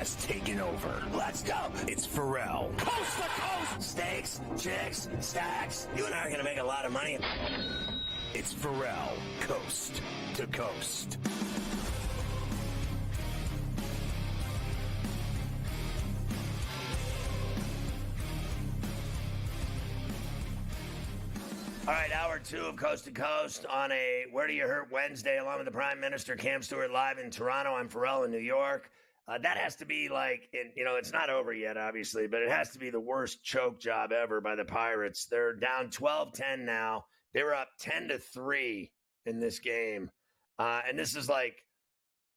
has taken over. Let's go. It's Ferrall. Coast to coast. Steaks, chicks, stacks. You and I are going to make a lot of money. It's Ferrall, coast to coast. All right, hour 2 of Coast to Coast on a Where Do You Hurt Wednesday, along with the Prime Minister, Cam Stewart, live in Toronto. I'm Ferrall in New York. That has to be like, it's not over yet, obviously, but it has to be the worst choke job ever by the Pirates. They're down 12-10 now. They were up 10-3 in this game. And this is like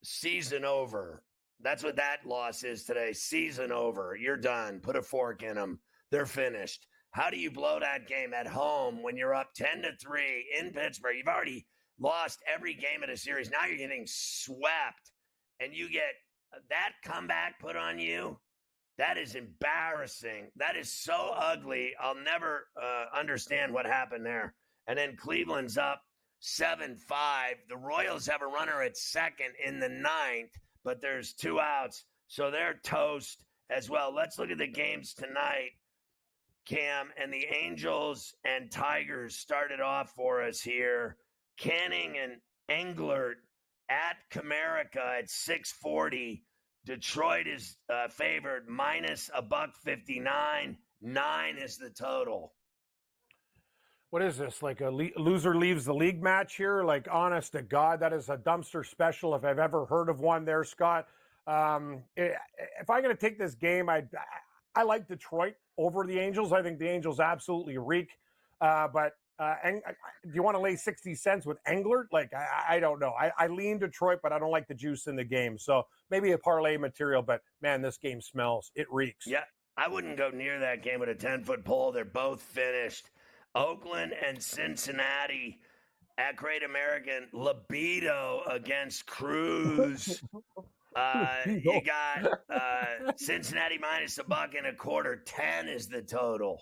season over. That's what that loss is today. Season over. You're done. Put a fork in them. They're finished. How do you blow that game at home when you're up 10-3 in Pittsburgh? You've already lost every game of the series. Now you're getting swept, and you get that comeback put on you. That is embarrassing. That is so ugly. I'll never understand what happened there. And then Cleveland's up 7-5. The Royals have a runner at second in the 9th, but there's 2 outs, so they're toast as well. Let's look at the games tonight, Cam, and the Angels and Tigers started off for us here. Canning and Englert at Comerica at 640. Detroit is favored minus $1.59. 9 is the total. What is this, like a loser leaves the league match here? Like, honest to God, that is a dumpster special if I've ever heard of one there, Scott. If I'm going to take this game, I like Detroit over the Angels. I think the Angels absolutely reek. But do you want to lay 60 cents with Englert? Like, I don't know. I lean Detroit, but I don't like the juice in the game. So maybe a parlay material, but man, this game smells. It reeks. Yeah, I wouldn't go near that game with a 10-foot pole. They're both finished. Oakland and Cincinnati at Great American. Libido against Cruz. You got Cincinnati minus $1.25. 10 is the total.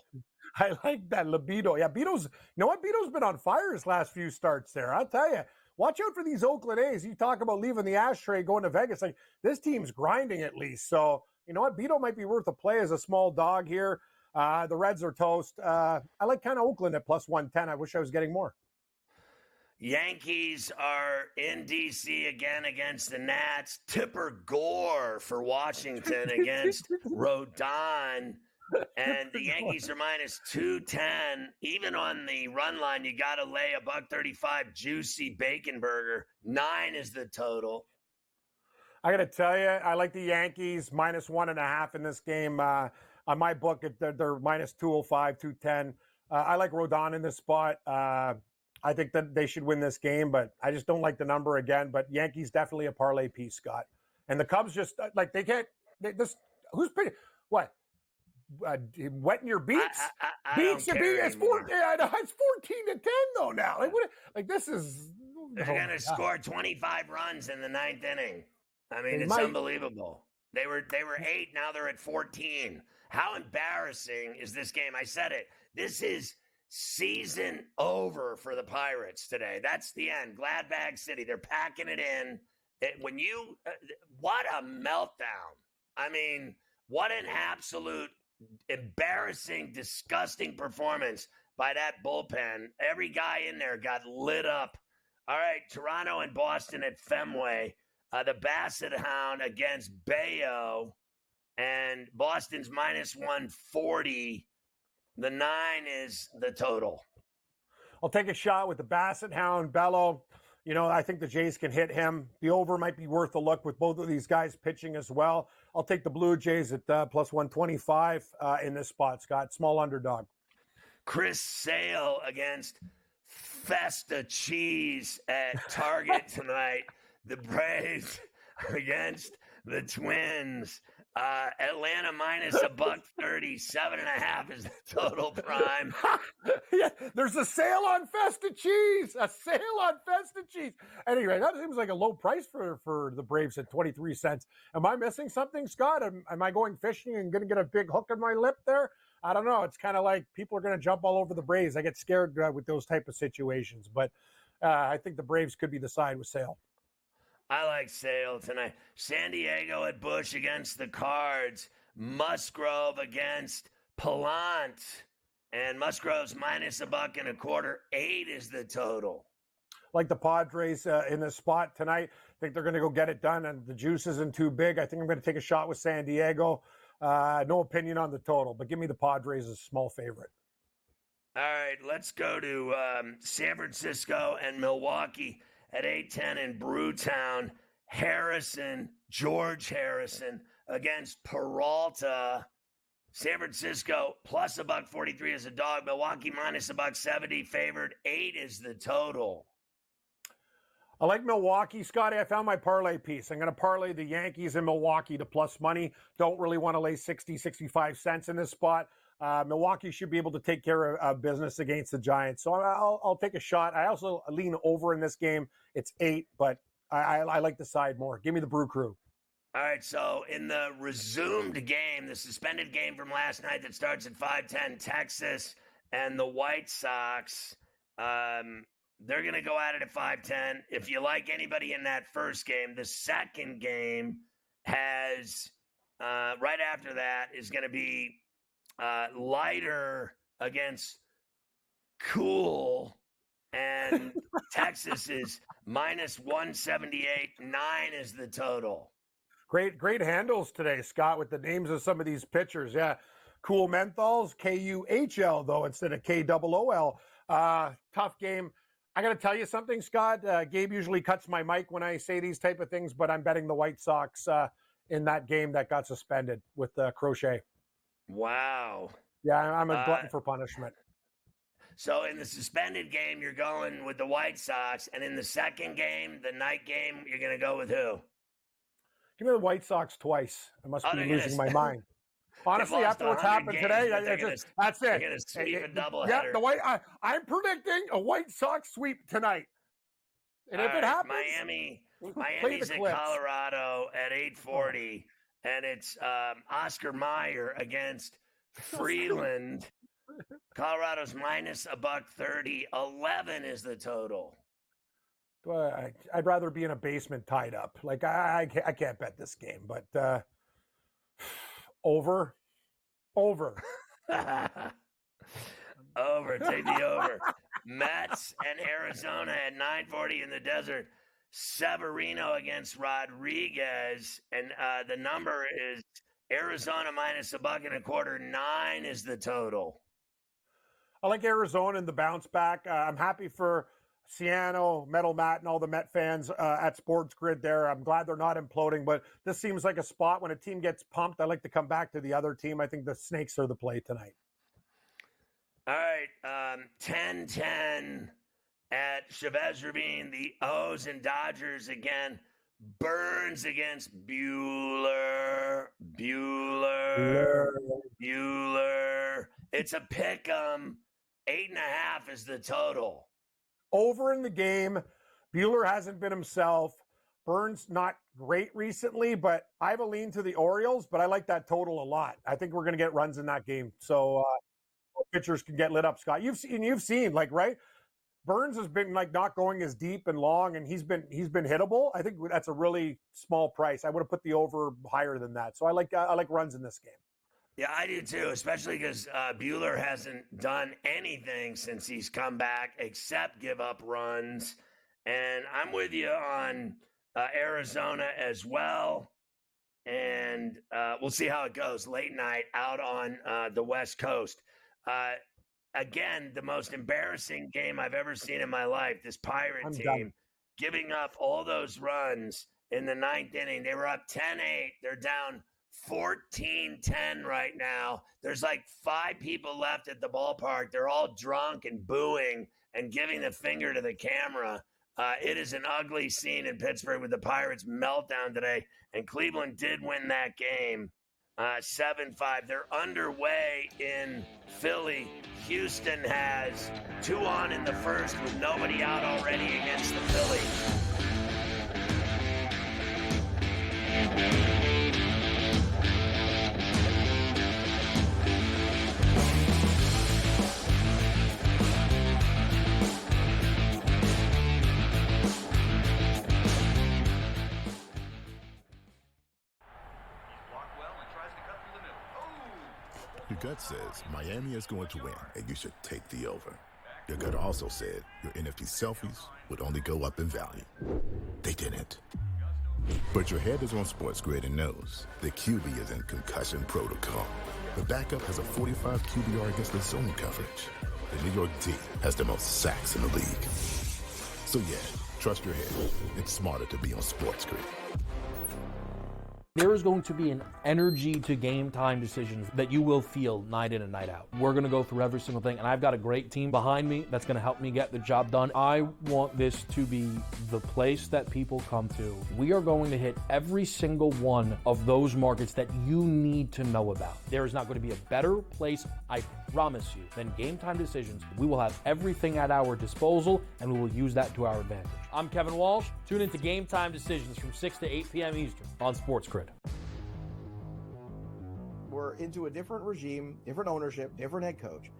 I like that. Libido. Yeah, Bito's been on fire his last few starts there. I'll tell you. Watch out for these Oakland A's. You talk about leaving the ashtray, going to Vegas. Like, this team's grinding at least. So, you know what? Bito might be worth a play as a small dog here. The Reds are toast. I like kind of Oakland at plus 110. I wish I was getting more. Yankees are in D.C. again against the Nats. Tipper Gore for Washington against Rodon. And the Yankees are minus 210. Even on the run line, you got to lay $1.35 juicy bacon burger. 9 is the total. I got to tell you, I like the Yankees minus 1.5 in this game. On my book, they're minus 205, 210. I like Rodon in this spot. I think that they should win this game, but I just don't like the number again. But Yankees definitely a parlay piece, Scott. And the Cubs just like they can't. Who's pretty? What? Wetting your beats? Beats. It's 14. It's 14-10 though now. Like this is. They're going to score 25 runs in the 9th inning. I mean, it's unbelievable. They were 8. Now they're at 14. How embarrassing is this game? I said it. This is season over for the Pirates today. That's the end. Gladbag City. They're packing it in. What a meltdown. I mean, what an absolute embarrassing, disgusting performance by that bullpen. Every guy in there got lit up. All right, Toronto and Boston at Fenway. The Basset Hound against Bayo. And Boston's minus 140. The 9 is the total. I'll take a shot with the Basset Hound, Bello. You know, I think the Jays can hit him. The over might be worth a look with both of these guys pitching as well. I'll take the Blue Jays at plus 125 in this spot, Scott. Small underdog. Chris Sale against Festa Cheese at Target tonight. The Braves against the Twins. Atlanta minus $1.30. 7.5 is the total prime. Yeah, there's a sale on Festa Cheese. A sale on Festa Cheese. Anyway, that seems like a low price for the Braves at 23 cents. Am I missing something, Scott? Am I going fishing and going to get a big hook in my lip there? I don't know. It's kind of like people are going to jump all over the Braves. I get scared with those type of situations. But I think the Braves could be the side with Sale. I like Sale tonight. San Diego at Busch against the Cards. Musgrove against Pallant. And Musgrove's minus $1.25. 8 is the total. Like the Padres in this spot tonight. I think they're going to go get it done, and the juice isn't too big. I think I'm going to take a shot with San Diego. No opinion on the total, but give me the Padres as a small favorite. All right, let's go to San Francisco and Milwaukee at 8:10 in Brewtown. George Harrison against Peralta. San Francisco plus $1.43 as a dog. Milwaukee minus $1.70 favored. 8 is the total. I like Milwaukee, Scotty. I found my parlay piece. I'm going to parlay the Yankees and Milwaukee to plus money. Don't really want to lay 60, 65 cents in this spot. Milwaukee should be able to take care of business against the Giants. So I'll take a shot. I also lean over in this game. It's 8, but I like the side more. Give me the Brew Crew. All right, so in the resumed game, the suspended game from last night that starts at 5:10, Texas and the White Sox, they're going to go at it at 5:10. If you like anybody in that first game, the second game has, right after that, is going to be Lighter against Cool, and Texas is minus 178. 9 is the total. Great handles today, Scott, with the names of some of these pitchers. Yeah, Cool Menthols, K-U-H-L, though, instead of K-O-O-L. Tough game. I got to tell you something, Scott. Gabe usually cuts my mic when I say these type of things, but I'm betting the White Sox in that game that got suspended with Crochet. Wow. Yeah, I'm a glutton for punishment. So in the suspended game, you're going with the White Sox, and in the second game, the night game, you're going to go with who? Give me the White Sox twice. I must be losing my mind. Honestly, after what's happened today, that's it. They're going to sweep a doubleheader. Yeah, I'm predicting a White Sox sweep tonight. And if it happens, Miami's in Colorado at 8:40, and it's Oscar Mayer against Freeland. Colorado's minus $1.30. 11 is the total. I'd rather be in a basement tied up. Like I can't bet this game, but over. Over. Take the over. Mets and Arizona at 9:40 in the desert. Severino against Rodriguez, and the number is Arizona minus $1.25. 9 is the total. I like Arizona and the bounce back. I'm happy for Ciano, Metal Matt, and all the Met fans at SportsGrid there. I'm glad they're not imploding, but this seems like a spot when a team gets pumped. I like to come back to the other team. I think the Snakes are the play tonight. All right, 10-10 at Chavez Ravine. The O's and Dodgers again. Burns against Bueller. It's a pick 8.5 is the total. Over in the game. Bueller hasn't been himself. Burns not great recently, but I have a lean to the Orioles, but I like that total a lot. I think we're going to get runs in that game. So pitchers can get lit up, Scott. You've seen, like, right? Burns has been like not going as deep and long, and he's been hittable. I think that's a really small price. I would have put the over higher than that. So I like runs in this game. Yeah, I do too, especially because Bueller hasn't done anything since he's come back except give up runs. And I'm with you on Arizona as well. And we'll see how it goes late night out on the West Coast. Again, the most embarrassing game I've ever seen in my life, this Pirate team giving up all those runs in the ninth inning. They were up 10-8. They're down 14-10 right now. There's like 5 people left at the ballpark. They're all drunk and booing and giving the finger to the camera. It is an ugly scene in Pittsburgh with the Pirates meltdown today. And Cleveland did win that game 7-5. They're underway in Philly. Houston has 2 on in the first with nobody out already against the Phillies. Your gut says Miami is going to win, and you should take the over. Your gut also said your NFT selfies would only go up in value. They didn't. But your head is on SportsGrid and knows the QB is in concussion protocol. The backup has a 45 QBR against the zone coverage. The New York D has the most sacks in the league. So yeah, trust your head. It's smarter to be on SportsGrid. There is going to be an energy to game time decisions that you will feel night in and night out. We're going to go through every single thing, and I've got a great team behind me that's going to help me get the job done. I want this to be the place that people come to. We are going to hit every single one of those markets that you need to know about. There is not going to be a better place, I promise you, than Game Time Decisions. We will have everything at our disposal, and we will use that to our advantage. I'm Kevin Walsh. Tune into Game Time Decisions from 6 to 8 p.m. Eastern on SportsGrid. We're into a different regime, different ownership, different head coach.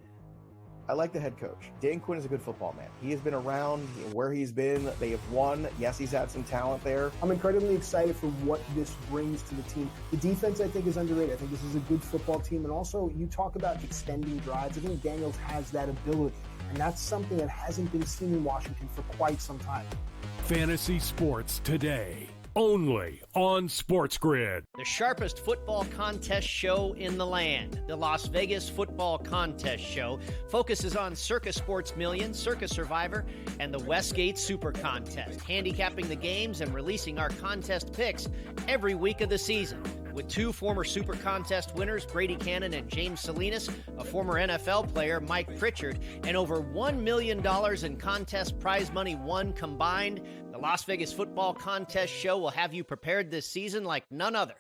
I like the head coach. Dan Quinn is a good football man. He has been around where he's been. They have won. Yes, he's had some talent there. I'm incredibly excited for what this brings to the team. The defense, I think, is underrated. I think this is a good football team. And also, you talk about extending drives. I think Daniels has that ability. And that's something that hasn't been seen in Washington for quite some time. Fantasy Sports Today, only on SportsGrid. The sharpest football contest show in the land, the Las Vegas Football Contest Show, focuses on Circus Sports Million, Circus Survivor, and the Westgate Super Contest, handicapping the games and releasing our contest picks every week of the season. With two former Super Contest winners, Brady Cannon and James Salinas, a former NFL player, Mike Pritchard, and over $1 million in contest prize money won combined, the Las Vegas Football Contest Show will have you prepared this season like none other.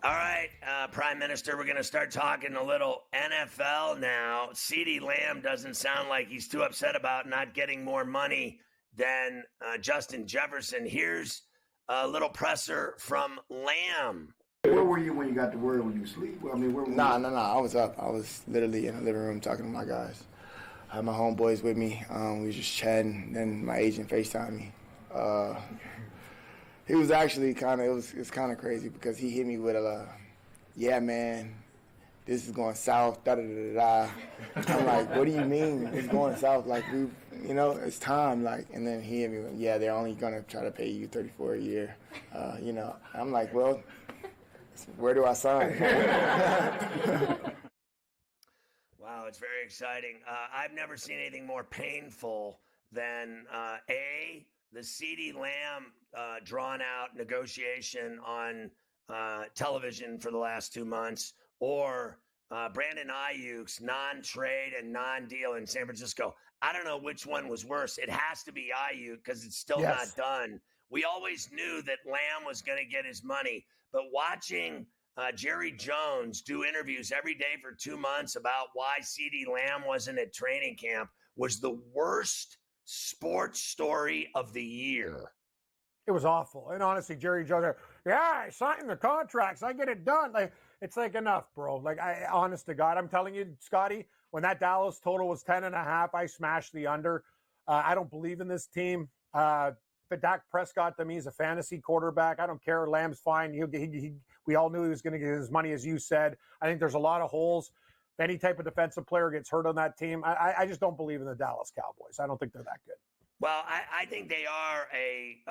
All right, Prime Minister, we're going to start talking a little NFL now. CeeDee Lamb doesn't sound like he's too upset about not getting more money than Justin Jefferson. Here's a little presser from Lamb. Where were you when you got the word? When you were asleep? I mean, where were you? No. I was up. I was literally in the living room talking to my guys. I had my homeboys with me. We was just chatting. Then my agent FaceTimed me. He was actually it's kind of crazy because he hit me with yeah, man, this is going south, da-da-da-da-da. I'm like, what do you mean it's going south? Like, it's time, like, and then he hit me with, yeah, they're only going to try to pay you $34 a year. I'm like, well, where do I sign? Wow, it's very exciting. I've never seen anything more painful than, the CeeDee Lamb drawn-out negotiation on television for the last 2 months, or Brandon Ayuk's non-trade and non-deal in San Francisco. I don't know which one was worse. It has to be Ayuk because it's still not done. We always knew that Lamb was going to get his money, but watching Jerry Jones do interviews every day for 2 months about why CeeDee Lamb wasn't at training camp was the worst sports story of the year. It was awful. And honestly, Jerry Jones, I signed the contracts. I get it done. Like, it's like, enough, bro. Like, honest to God, I'm telling you, Scotty, when that Dallas total was 10.5, I smashed the under. I don't believe in this team. But Dak Prescott, to me, is a fantasy quarterback. I don't care. Lamb's fine. We all knew he was going to get his money, as you said. I think there's a lot of holes. If any type of defensive player gets hurt on that team, I just don't believe in the Dallas Cowboys. I don't think they're that good. Well, I think they are a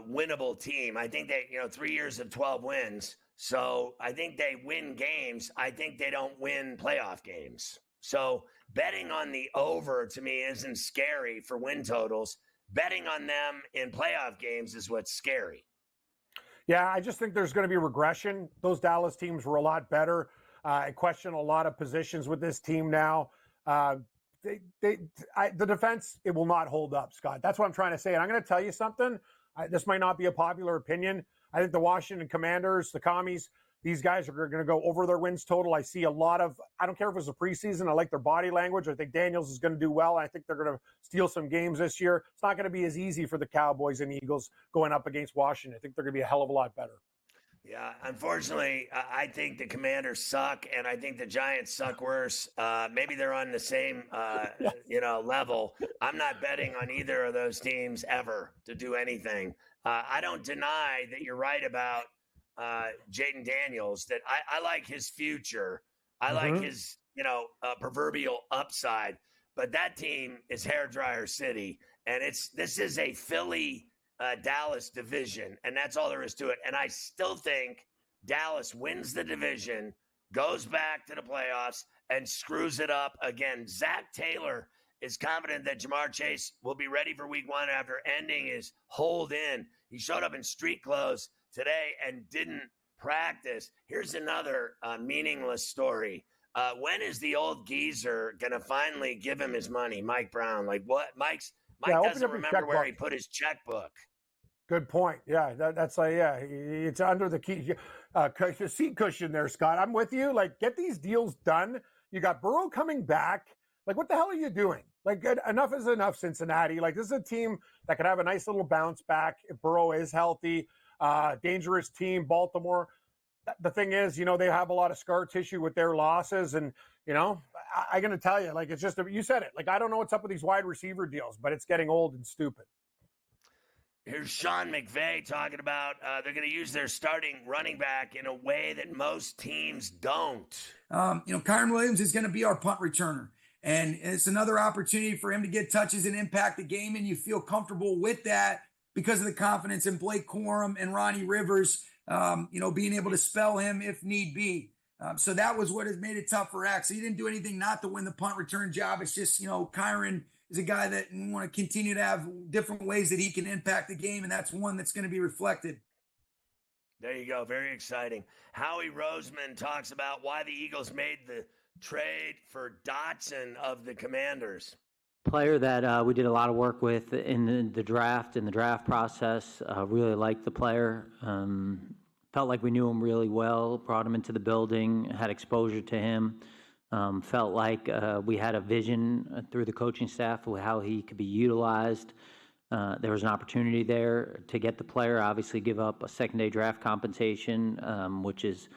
winnable team. I think they, 3 years of 12 wins. So I think they win games. I think they don't win playoff games. So betting on the over, to me, isn't scary for win totals. Betting on them in playoff games is what's scary. Yeah, I just think there's going to be regression. Those Dallas teams were a lot better. I question a lot of positions with this team now. The defense, it will not hold up, Scott. That's what I'm trying to say. And I'm going to tell you something. This might not be a popular opinion. I think the Washington Commanders, the Commies, these guys are going to go over their wins total. I see a lot of, I don't care if it's a preseason, I like their body language. I think Daniels is going to do well. I think they're going to steal some games this year. It's not going to be as easy for the Cowboys and Eagles going up against Washington. I think they're going to be a hell of a lot better. Yeah, unfortunately, I think the Commanders suck, and I think the Giants suck worse. Maybe they're on the same, level. I'm not betting on either of those teams ever to do anything. I don't deny that you're right about Jaden Daniels, that I like his future. I like his, proverbial upside. But that team is hairdryer city, and this is a Philly Dallas division, and that's all there is to it. And I still think Dallas wins the division, goes back to the playoffs, and screws it up again. Zach Taylor is confident that Jamar Chase will be ready for week 1 after ending his hold in. He showed up in street clothes today and didn't practice. Here's another meaningless story. When is the old geezer going to finally give him his money, Mike Brown? Like what? Mike doesn't remember where he put his checkbook. Good point. Yeah, that's it's under the key seat cushion there, Scott. I'm with you. Like, get these deals done. You got Burrow coming back. Like, what the hell are you doing? Like, enough is enough, Cincinnati. Like, this is a team that could have a nice little bounce back if Burrow is healthy. Dangerous team, Baltimore. The thing is, they have a lot of scar tissue with their losses. And, I'm going to tell you, like, it's just, you said it. Like, I don't know what's up with these wide receiver deals, but it's getting old and stupid. Here's Sean McVay talking about they're going to use their starting running back in a way that most teams don't. Kyron Williams is going to be our punt returner. And it's another opportunity for him to get touches and impact the game. And you feel comfortable with that because of the confidence in Blake Corum and Ronnie Rivers, being able to spell him if need be. So that was what has made it tough for X. He didn't do anything not to win the punt return job. It's just, Kyron is a guy that we want to continue to have different ways that he can impact the game, and that's one that's going to be reflected. There you go. Very exciting. Howie Roseman talks about why the Eagles made the trade for Dotson of the Commanders. Player that we did a lot of work with in the draft process. Really liked the player. Felt like we knew him really well, brought him into the building, had exposure to him. Felt like we had a vision through the coaching staff of how he could be utilized. There was an opportunity there to get the player, obviously give up a second-day draft compensation, which is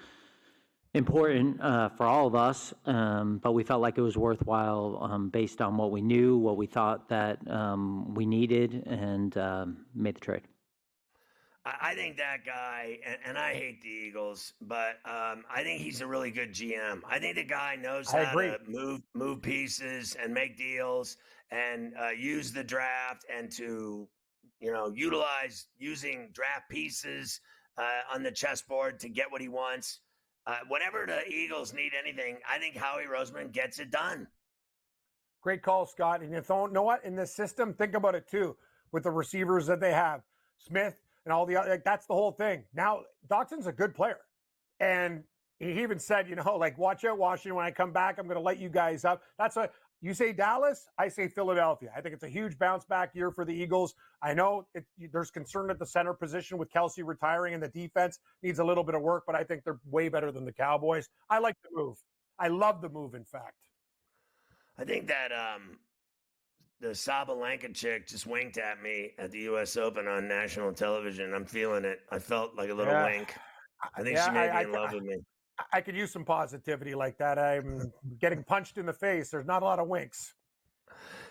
important for all of us, but we felt like it was worthwhile based on what we knew, what we thought that we needed, and made the trade. I think that guy, and I hate the Eagles, but I think he's a really good GM. I think the guy knows how to move pieces and make deals and use the draft and to, utilize using draft pieces on the chessboard to get what he wants. Whenever the Eagles need anything, I think Howie Roseman gets it done. Great call, Scott. And you know what? In this system, think about it too, with the receivers that they have. Smith, and all the other, that's the whole thing. Now, Dotson's a good player. And he even said, watch out, Washington. When I come back, I'm going to light you guys up. That's what you say, Dallas. I say Philadelphia. I think it's a huge bounce back year for the Eagles. I know there's concern at the center position with Kelsey retiring, and the defense needs a little bit of work, but I think they're way better than the Cowboys. I like the move. I love the move, in fact. I think that the Sabalenka chick just winked at me at the U.S. Open on national television. I'm feeling it. I felt like a little wink. I think she may be in love with me. I could use some positivity like that. I'm getting punched in the face. There's not a lot of winks.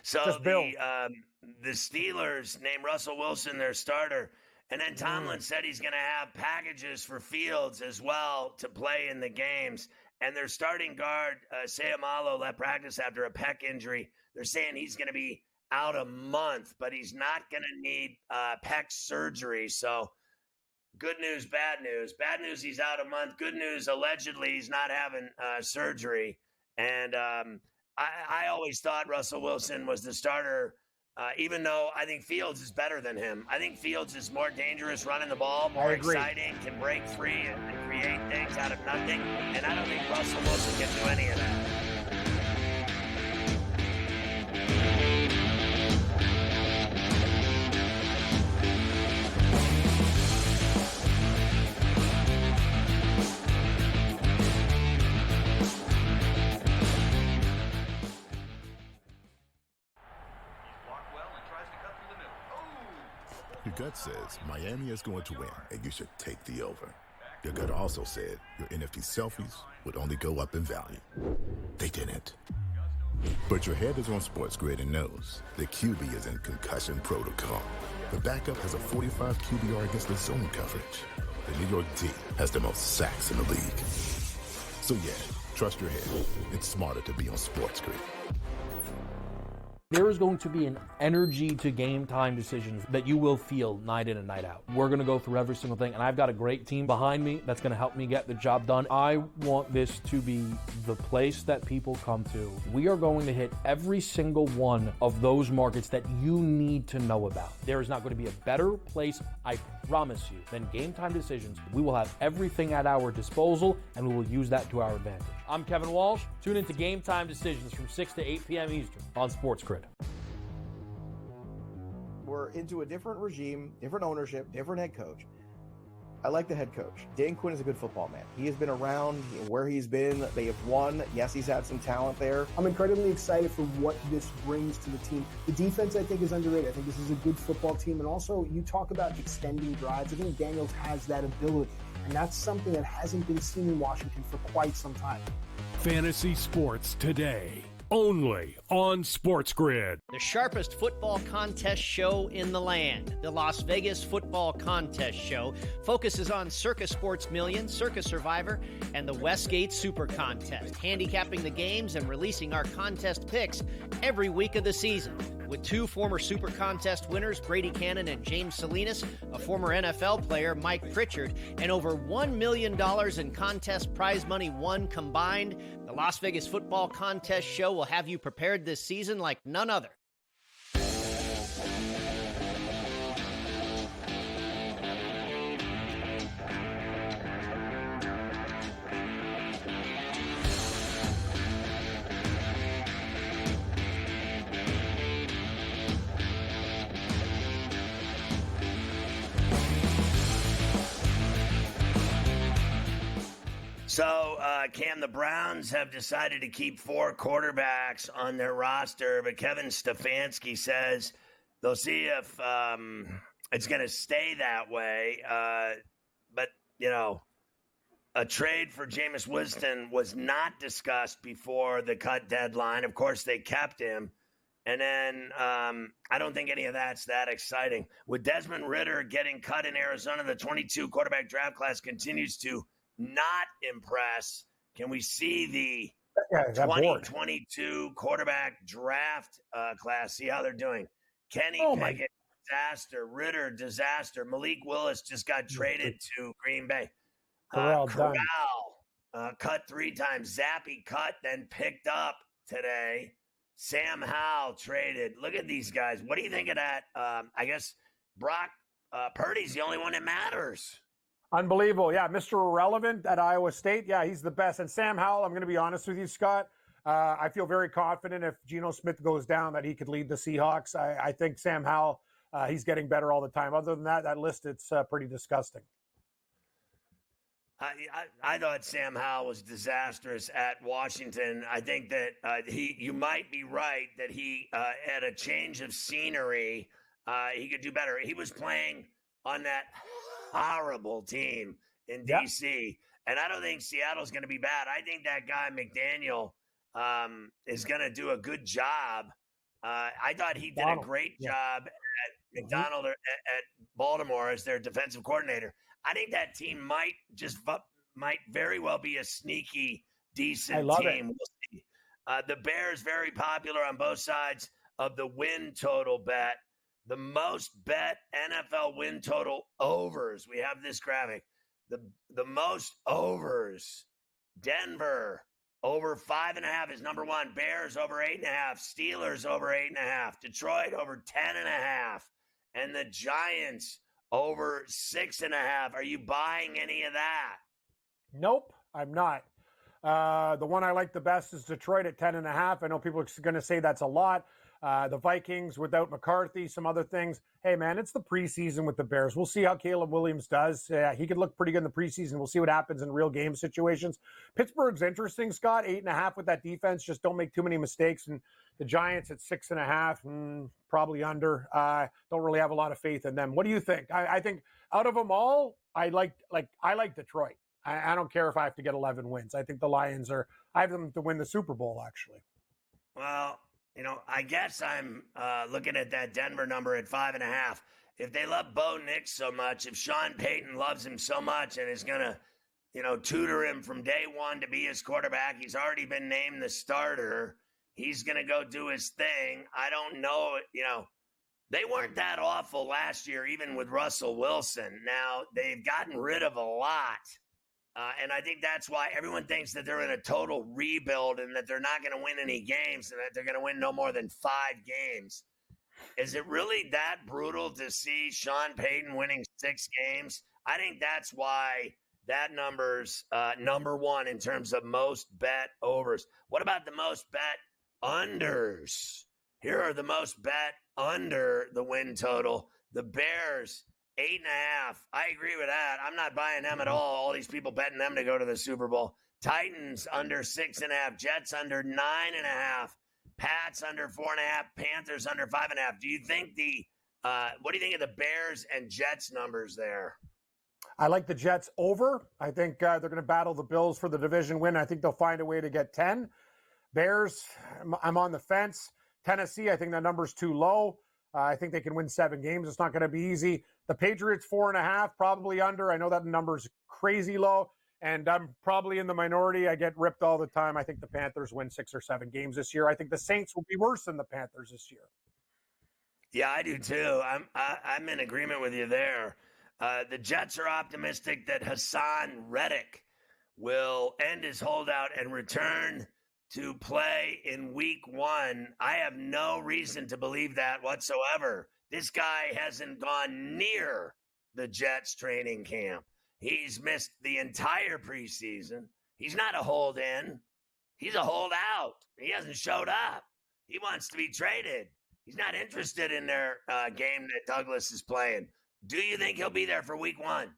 So the Steelers named Russell Wilson their starter. And then Tomlin said he's going to have packages for Fields as well to play in the games. And their starting guard, Sayamalo, left practice after a pec injury. They're saying he's going to be out a month, but he's not going to need pec surgery. So good news, bad news. Bad news, he's out a month. Good news, allegedly, he's not having surgery. And I always thought Russell Wilson was the starter, even though I think Fields is better than him. I think Fields is more dangerous running the ball, more exciting, can break free and create things out of nothing. And I don't think Russell Wilson can do any of that. Your gut says Miami is going to win, and you should take the over. Your gut also said your NFT selfies would only go up in value. They didn't. But your head is on SportsGrid and knows the QB is in concussion protocol. The backup has a 45 QBR against the zone coverage. The New York D has the most sacks in the league. So yeah, trust your head. It's smarter to be on SportsGrid. There is going to be an energy to game time decisions that you will feel night in and night out. We're going to go through every single thing, and I've got a great team behind me that's going to help me get the job done. I want this to be the place that people come to. We are going to hit every single one of those markets that you need to know about. There is not going to be a better place, I promise you, than Game Time Decisions. We will have everything at our disposal, and we will use that to our advantage. I'm Kevin Walsh. Tune into Game Time Decisions from 6 to 8 p.m. Eastern on SportsGrid. We're into a different regime, different ownership, different head coach. I like the head coach. Dan Quinn is a good football man. He has been around where he's been. They have won. Yes, he's had some talent there. I'm incredibly excited for what this brings to the team. The defense, I think, is underrated. I think this is a good football team. And also, you talk about extending drives. I think Daniels has that ability. And that's something that hasn't been seen in Washington for quite some time. Fantasy Sports Today, only on SportsGrid. The sharpest football contest show in the land, the Las Vegas Football Contest Show, focuses on Circus Sports Million, Circus Survivor, and the Westgate Super Contest, handicapping the games and releasing our contest picks every week of the season. With two former Super Contest winners, Brady Cannon and James Salinas, a former NFL player, Mike Pritchard, and over $1 million in contest prize money won combined, the Las Vegas Football Contest Show will have you prepared this season like none other. So, Cam, the Browns have decided to keep 4 quarterbacks on their roster, but Kevin Stefanski says they'll see if it's going to stay that way. But, you know, a trade for Jameis Winston was not discussed before the cut deadline. Of course, they kept him. And then I don't think any of that's that exciting. With Desmond Ridder getting cut in Arizona, the 22 quarterback draft class continues to not impress. Can we see the 2022 quarterback draft class? See how they're doing. Kenny Pickett, disaster. Ridder, disaster. Malik Willis just got traded to Green Bay. Corral cut 3 times. Zappy cut, then picked up today. Sam Howell traded. Look at these guys. What do you think of that? I guess Brock Purdy's the only one that matters. Unbelievable. Yeah, Mr. Irrelevant at Iowa State. Yeah, he's the best. And Sam Howell, I'm going to be honest with you, Scott. I feel very confident if Geno Smith goes down that he could lead the Seahawks. I think Sam Howell, he's getting better all the time. Other than that list, it's pretty disgusting. I thought Sam Howell was disastrous at Washington. I think that you might be right that he, at a change of scenery, he could do better. He was playing on that horrible team in D.C., and I don't think Seattle's going to be bad. I think that guy McDaniel is going to do a good job. I thought he did a great job at McDonald at Baltimore as their defensive coordinator. I think that team might very well be a sneaky, decent team. We'll see. The Bears very popular on both sides of the win total bet. The most bet NFL win total overs. We have this graphic. The most overs. Denver over 5.5 is number 1. Bears over 8.5. Steelers over 8.5. Detroit over 10.5. And the Giants over 6.5. Are you buying any of that? Nope, I'm not. The one I like the best is Detroit at 10.5. I know people are going to say that's a lot. The Vikings without McCarthy, some other things. Hey, man, it's the preseason with the Bears. We'll see how Caleb Williams does. He could look pretty good in the preseason. We'll see what happens in real game situations. Pittsburgh's interesting, Scott. 8.5 with that defense. Just don't make too many mistakes. And the Giants at 6.5, probably under. Don't really have a lot of faith in them. What do you think? I think out of them all, I like Detroit. I don't care if I have to get 11 wins. I think the Lions I have them to win the Super Bowl, actually. Well, I guess I'm looking at that Denver number at 5.5. If they love Bo Nix so much, if Sean Payton loves him so much and is going to, tutor him from day one to be his quarterback, he's already been named the starter. He's going to go do his thing. I don't know, they weren't that awful last year, even with Russell Wilson. Now, they've gotten rid of a lot. And I think that's why everyone thinks that they're in a total rebuild and that they're not going to win any games and that they're going to win no more than 5 games. Is it really that brutal to see Sean Payton winning 6 games? I think that's why that number's number one in terms of most bet overs. What about the most bet unders? Here are the most bet under the win total. The Bears, 8.5. I agree with that. I'm not buying them at all these people betting them to go to the Super Bowl. Titans under 6.5. Jets under 9.5. Pats under 4.5. Panthers under 5.5. Do you think what do you think of the Bears and Jets numbers there? I like the Jets over. I think they're going to battle the Bills for the division win. I think they'll find a way to get 10. Bears, I'm on the fence. Tennessee, I think that number's too low. I think they can win 7 games. It's not going to be easy. The Patriots, 4.5, probably under. I know that number's crazy low, and I'm probably in the minority. I get ripped all the time. I think the Panthers win 6 or 7 games this year. I think the Saints will be worse than the Panthers this year. Yeah, I do too. I'm in agreement with you there. The Jets are optimistic that Hassan Reddick will end his holdout and return to play in week 1. I have no reason to believe that whatsoever. This guy hasn't gone near the Jets training camp. He's missed the entire preseason. He's not a hold-in. He's a holdout. He hasn't showed up. He wants to be traded. He's not interested in their game that Douglas is playing. Do you think he'll be there for week 1?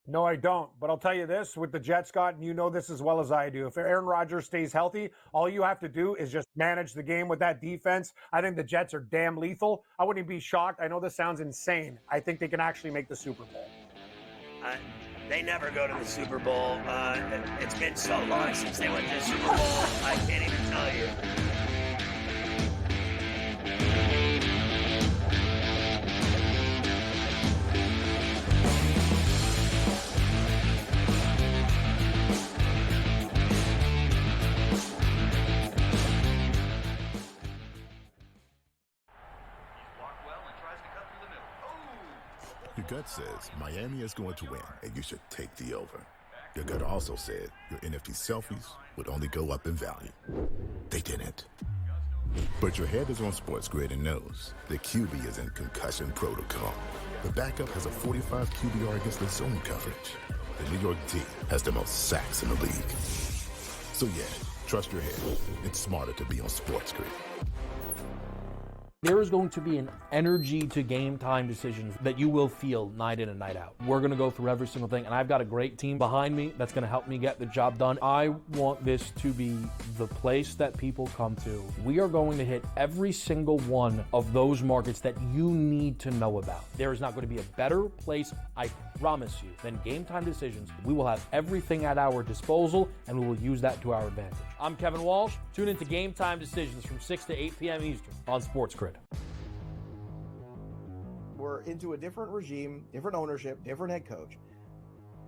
No, I don't. But I'll tell you this, with the Jets, Scott, and you know this as well as I do, if Aaron Rodgers stays healthy, all you have to do is just manage the game with that defense. I think the Jets are damn lethal. I wouldn't be shocked. I know this sounds insane. I think they can actually make the Super Bowl. They never go to the Super Bowl. It's been so long since they went to the Super Bowl, I can't even tell you. Your gut says Miami is going to win, and you should take the over. Your gut also said your NFT selfies would only go up in value. They didn't. But your head is on SportsGrid and knows the QB is in concussion protocol. The backup has a 45 QBR against the zone coverage. The New York D has the most sacks in the league. So yeah, trust your head. It's smarter to be on SportsGrid. There is going to be an energy to game time decisions that you will feel night in and night out. We're going to go through every single thing, and I've got a great team behind me that's going to help me get the job done. I want this to be the place that people come to. We are going to hit every single one of those markets that you need to know about. There is not going to be a better place, I promise you, than Game Time Decisions. We will have everything at our disposal, and we will use that to our advantage. I'm Kevin Walsh. Tune into Game Time Decisions from 6 to 8 p.m. Eastern on SportsGrid. We're into a different regime, different ownership, different head coach.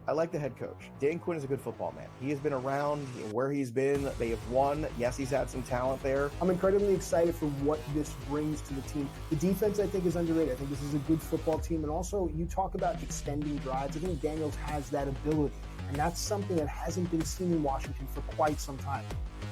I like the head coach. Dan Quinn is a good football man. He has been around where he's been. They have won. Yes, he's had some talent there. I'm incredibly excited for what this brings to the team. The defense, I think, is underrated. I think this is a good football team. And also, you talk about extending drives. I think Daniels has that ability. And that's something that hasn't been seen in Washington for quite some time.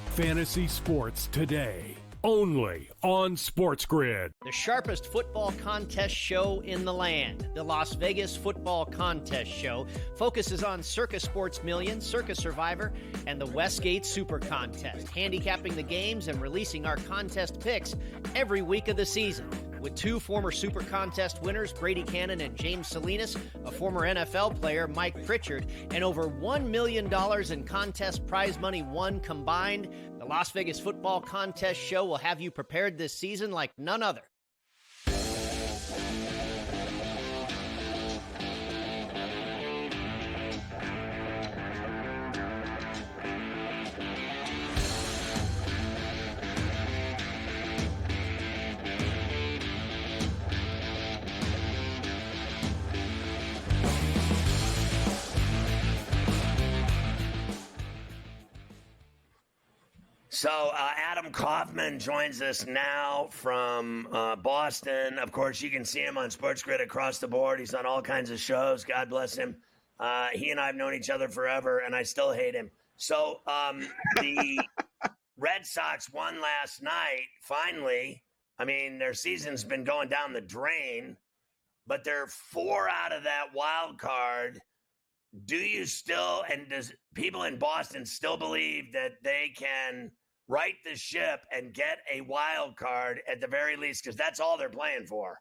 Fantasy Sports Today. only on SportsGrid. The sharpest football contest show in the land, the Las Vegas Football Contest Show, focuses on Circa Sports Million, Circa Survivor, and the Westgate Super Contest, handicapping the games and releasing our contest picks every week of the season. With two former Super Contest winners, Brady Cannon and James Salinas, a former NFL player, Mike Pritchard, and over $1 million in contest prize money won combined, the Las Vegas Football Contest Show will have you prepared this season like none other. So Adam Kaufman joins us now from Boston. Of course, you can see him on SportsGrid across the board. He's on all kinds of shows. God bless him. He and I have known each other forever, and I still hate him. So the Red Sox won last night, finally. I mean, their season's been going down the drain, but they're 4 out of that wild card. Do you still, and does people in Boston still believe that they can right the ship and get a wild card at the very least, because that's all they're playing for?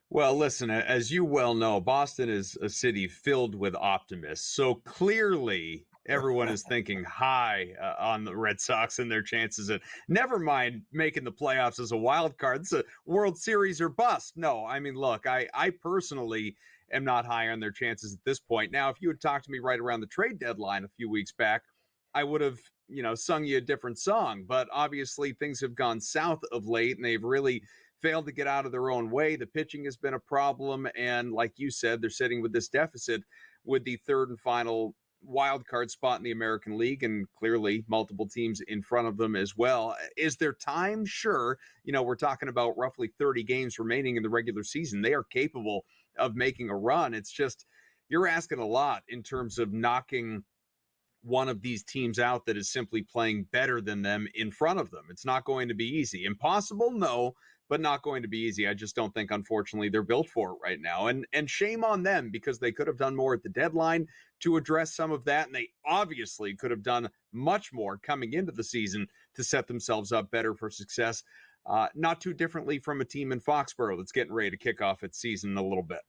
Well, listen, as you well know, Boston is a city filled with optimists. So clearly everyone is thinking high on the Red Sox and their chances. And never mind making the playoffs as a wild card. It's a World Series or bust. No, I mean, look, I personally am not high on their chances at this point. Now, if you had talked to me right around the trade deadline a few weeks back, I would have, sung you a different song. But obviously things have gone south of late, and they've really failed to get out of their own way. The pitching has been a problem. And like you said, they're sitting with this deficit with the third and final wild card spot in the American League, and clearly multiple teams in front of them as well. Is there time? Sure. We're talking about roughly 30 games remaining in the regular season. They are capable of making a run. It's just, you're asking a lot in terms of knocking one of these teams out that is simply playing better than them in front of them. It's not going to be easy. Impossible? No, but not going to be easy. I just don't think, unfortunately, they're built for it right now. And shame on them, because they could have done more at the deadline to address some of that. And they obviously could have done much more coming into the season to set themselves up better for success. Not too differently from a team in Foxborough that's getting ready to kick off its season in a little bit.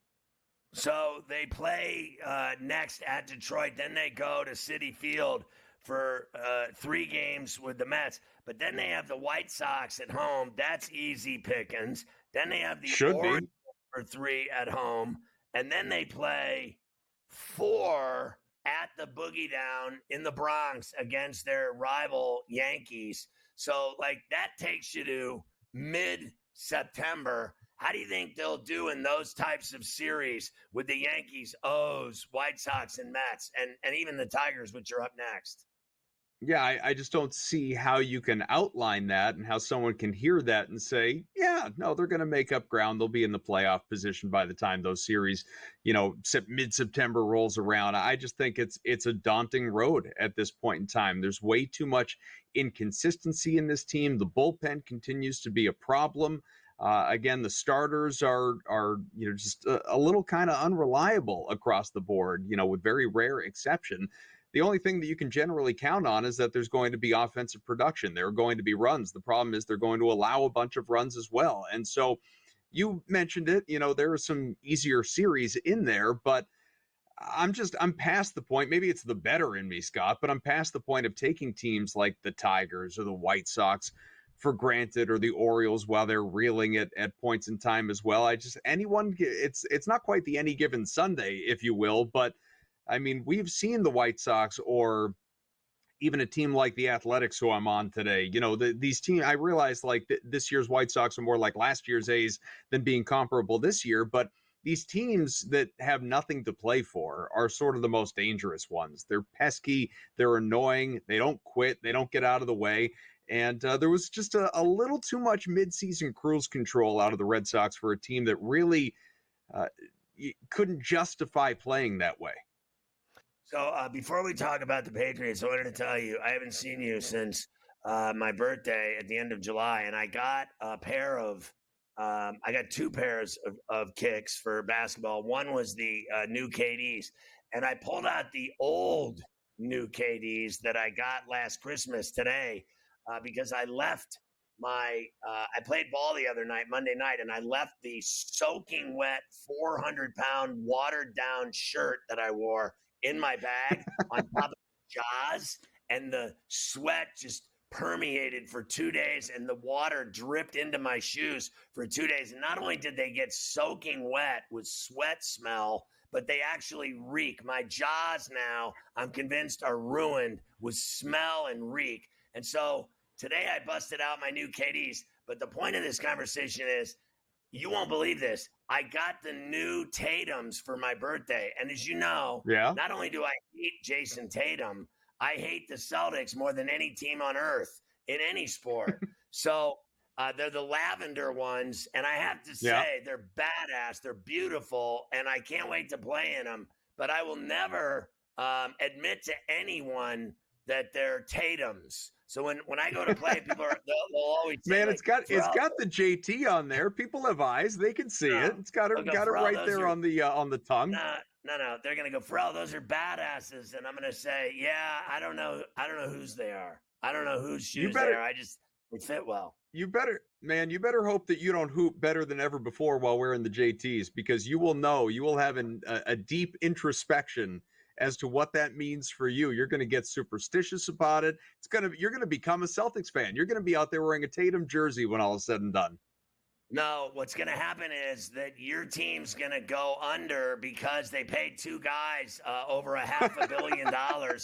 So they play next at Detroit. Then they go to Citi Field for 3 games with the Mets. But then they have the White Sox at home. That's easy pickings. Then they have the Orioles for 3 at home. And then they play 4 at the Boogie Down in the Bronx against their rival Yankees. So, that takes you to mid-September. How do you think they'll do in those types of series with the Yankees, O's, White Sox, and Mets, and even the Tigers, which are up next? Yeah, I just don't see how you can outline that and how someone can hear that and say, yeah, no, they're going to make up ground. They'll be in the playoff position by the time those series, mid-September rolls around. I just think it's a daunting road at this point in time. There's way too much inconsistency in this team. The bullpen continues to be a problem. Again, the starters are just a little kind of unreliable across the board, with very rare exception. The only thing that you can generally count on is that there's going to be offensive production. There are going to be runs. The problem is they're going to allow a bunch of runs as well. And so you mentioned it, there are some easier series in there, but I'm past the point. Maybe it's the better in me, Scott, but I'm past the point of taking teams like the Tigers or the White Sox for granted, or the Orioles while they're reeling at points in time as well. It's not quite the any given Sunday, if you will, but I mean, we've seen the White Sox or even a team like the Athletics, who I'm on today. These teams, I realize this year's White Sox are more like last year's A's than being comparable this year, but these teams that have nothing to play for are sort of the most dangerous ones. They're pesky, they're annoying, they don't quit, they don't get out of the way. And there was just a little too much midseason cruise control out of the Red Sox for a team that really couldn't justify playing that way. So before we talk about the Patriots, I wanted to tell you, I haven't seen you since my birthday at the end of July, and I got a pair of I got 2 pairs of kicks for basketball. One was the new KDs, and I pulled out the old new KDs that I got last Christmas today because I left I played ball the other night, Monday night, and I left the soaking wet 400-pound watered down shirt that I wore in my bag on top of the jaws, and the sweat just permeated for 2 days, and the water dripped into my shoes for 2 days. And not only did they get soaking wet with sweat smell, but they actually reek. My jaws now, I'm convinced, are ruined with smell and reek. And so today I busted out my new KDs. But the point of this conversation is, you won't believe this, I got the new Tatums for my birthday. And as you know, not only do I hate Jason Tatum, I hate the Celtics more than any team on earth in any sport. So they're the lavender ones, and I have to say they're badass. They're beautiful, and I can't wait to play in them. But I will never admit to anyone that they're Tatums. So when I go to play, people they'll always say, man, like, it's got the JT on there. People have eyes; they can see it. It's got it right there on the tongue. No, they're gonna go, Ferrall, those are badasses, and I'm gonna say, yeah, I don't know whose they are. I don't know whose shoes they are. They fit well. You better hope that you don't hoop better than ever before while wearing the JTs, because you will have a deep introspection as to what that means for you. You're going to get superstitious about it. You're going to become a Celtics fan. You're going to be out there wearing a Tatum jersey when all is said and done. No, what's going to happen is that your team's going to go under because they paid 2 guys over $500 million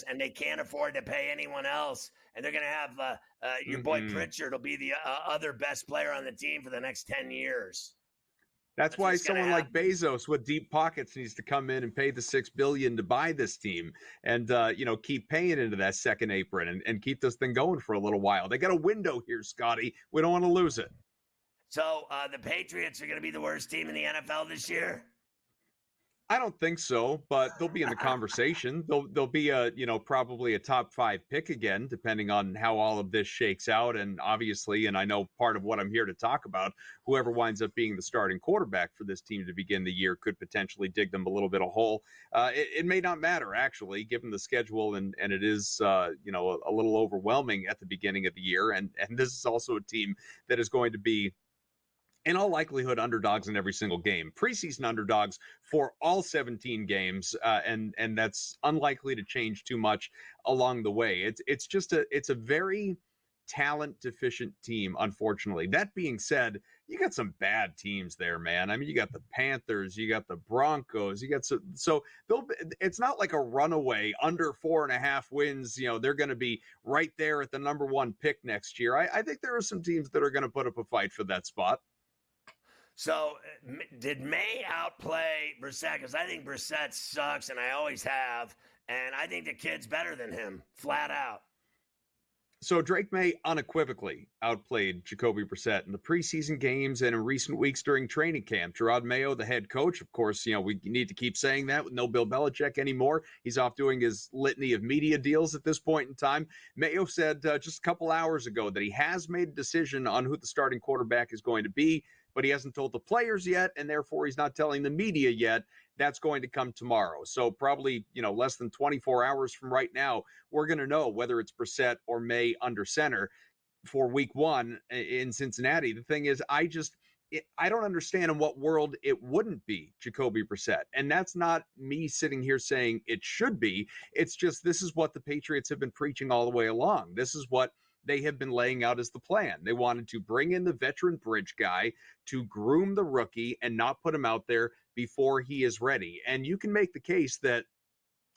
and they can't afford to pay anyone else. And they're going to have your boy Pritchard will be the other best player on the team for the next 10 years. That's why someone like Bezos with deep pockets needs to come in and pay the $6 billion to buy this team and keep paying into that second apron and keep this thing going for a little while. They got a window here, Scotty. We don't want to lose it. So the Patriots are going to be the worst team in the NFL this year? I don't think so, but they'll be in the conversation. They'll be probably a top 5 pick again, depending on how all of this shakes out. And obviously, and I know part of what I'm here to talk about, whoever winds up being the starting quarterback for this team to begin the year could potentially dig them a little bit of hole. It may not matter, actually, given the schedule, and it is a little overwhelming at the beginning of the year. And this is also a team that is going to be, in all likelihood, underdogs in every single game. Preseason underdogs for all 17 games, and that's unlikely to change too much along the way. It's a very talent deficient team, unfortunately. That being said, you got some bad teams there, man. I mean, you got the Panthers, you got the Broncos, you got it's not like a runaway under 4.5 wins. They're going to be right there at the number 1 pick next year. I think there are some teams that are going to put up a fight for that spot. So did May outplay Brissett? Because I think Brissett sucks, and I always have. And I think the kid's better than him, flat out. So Drake May unequivocally outplayed Jacoby Brissett in the preseason games and in recent weeks during training camp. Gerard Mayo, the head coach, of course, we need to keep saying that with no Bill Belichick anymore. He's off doing his litany of media deals at this point in time. Mayo said just a couple hours ago that he has made a decision on who the starting quarterback is going to be, but he hasn't told the players yet, and therefore he's not telling the media yet. That's going to come tomorrow. So probably, less than 24 hours from right now, we're going to know whether it's Brissett or May under center for week 1 in Cincinnati. The thing is, I don't understand in what world it wouldn't be Jacoby Brissett. And that's not me sitting here saying it should be. It's just, this is what the Patriots have been preaching all the way along. This is what they have been laying out as the plan. They wanted to bring in the veteran bridge guy to groom the rookie and not put him out there before he is ready. And you can make the case that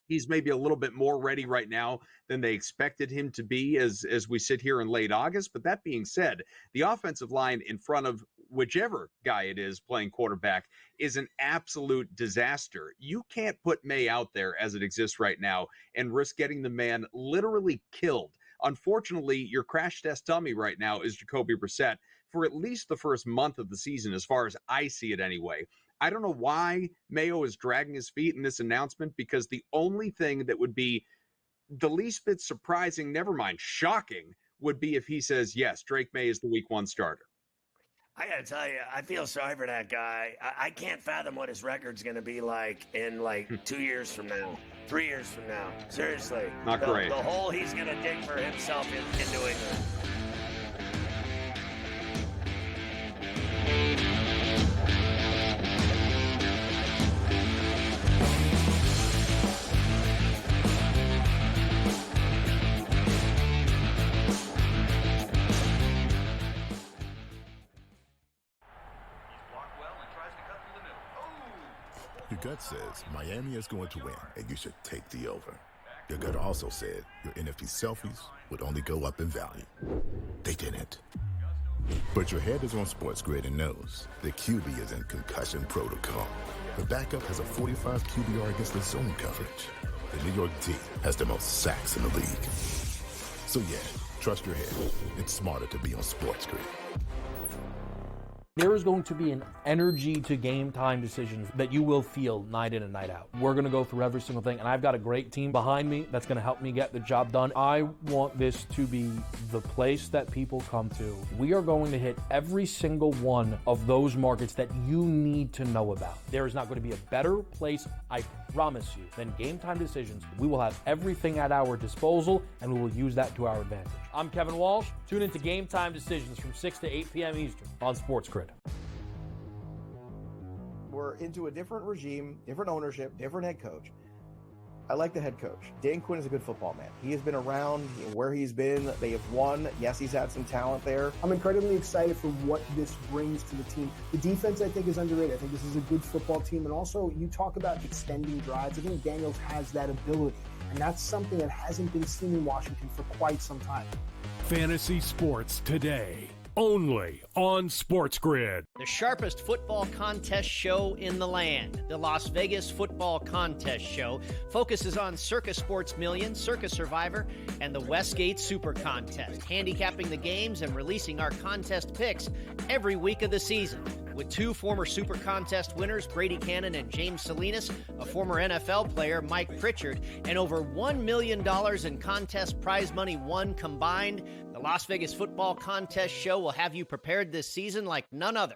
he's maybe a little bit more ready right now than they expected him to be as we sit here in late August. But that being said, the offensive line in front of whichever guy it is playing quarterback is an absolute disaster. You can't put May out there as it exists right now and risk getting the man literally killed. Unfortunately, your crash test dummy right now is Jacoby Brissett for at least the first month of the season, as far as I see it anyway. I don't know why Mayo is dragging his feet in this announcement, because the only thing that would be the least bit surprising, never mind shocking, would be if he says, yes, Drake May is the week 1 starter. I got to tell you, I feel sorry for that guy. I can't fathom what his record's going to be like in 2 years from now, 3 years from now. Seriously. Not great. The hole he's going to dig for himself in New England. Your gut says Miami is going to win, and you should take the over. Your gut also said your NFC selfies would only go up in value. They didn't. But your head is on SportsGrid and knows the QB is in concussion protocol. The backup has a 45 QBR against the zone coverage. The New York D has the most sacks in the league. So yeah, trust your head. It's smarter to be on SportsGrid. There is going to be an energy to game time decisions that you will feel night in and night out. We're going to go through every single thing, and I've got a great team behind me that's going to help me get the job done. I want this to be the place that people come to. We are going to hit every single one of those markets that you need to know about. There is not going to be a better place, I promise you, than Game Time Decisions. We will have everything at our disposal, and we will use that to our advantage. I'm Kevin Walsh. Tune into Game Time Decisions from 6 to 8 p.m. Eastern on SportsGrid. We're into a different regime, different ownership, different head coach. I like the head coach. Dan Quinn is a good football man. He has been around where he's been. They have won. Yes, he's had some talent there. I'm incredibly excited for what this brings to the team. The defense, I think, is underrated. I think this is a good football team. And also, you talk about extending drives. I think Daniels has that ability. And that's something that hasn't been seen in Washington for quite some time. Fantasy Sports Today, only on SportsGrid. The sharpest football contest show in the land, the Las Vegas Football Contest Show, focuses on Circa Sports Million, Circa Survivor, and the Westgate Super Contest, handicapping the games and releasing our contest picks every week of the season. With 2 former Super Contest winners, Brady Cannon and James Salinas, a former NFL player, Mike Pritchard, and over $1 million in contest prize money won combined, the Las Vegas Football Contest Show will have you prepared this season like none other.